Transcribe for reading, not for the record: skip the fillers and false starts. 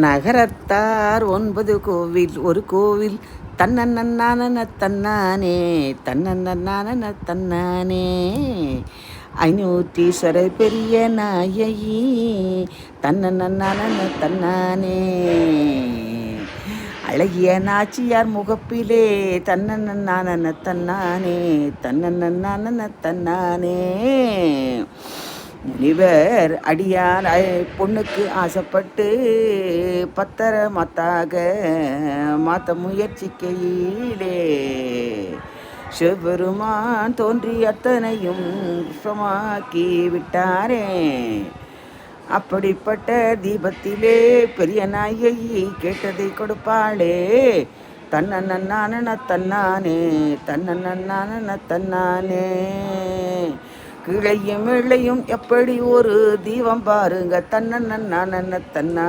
நகரத்தார் 9 கோவில் ஒரு கோவில் தன்னன்னான தன்னானே தன்னன்னான தன்னானே ஐநூற்றீஸ்வரர் பெரிய நாயகி தன்னன்னான தன்னானே அழகிய நாச்சியார் முகப்பிலே தன்னன்னான தன்னானே தன்னன்னான தன்னானே முனிவர் அடியார் பொண்ணுக்கு ஆசைப்பட்டு பத்தரமத்தாக மாற்ற முயற்சிக்கையிலே சிவபெருமான் தோன்றி அத்தனையும் புஷ்பமாக்கி விட்டாரே. அப்படிப்பட்ட தீபத்திலே பெரிய நாயகி கேட்டதை கொடுப்பாளே. தன்னன்னான தன்னானே தன்னன்னான தன்னானே. கிளையும் இளையும் எப்படி ஒரு தீபம் பாருங்க தன்னன்னான தன்னா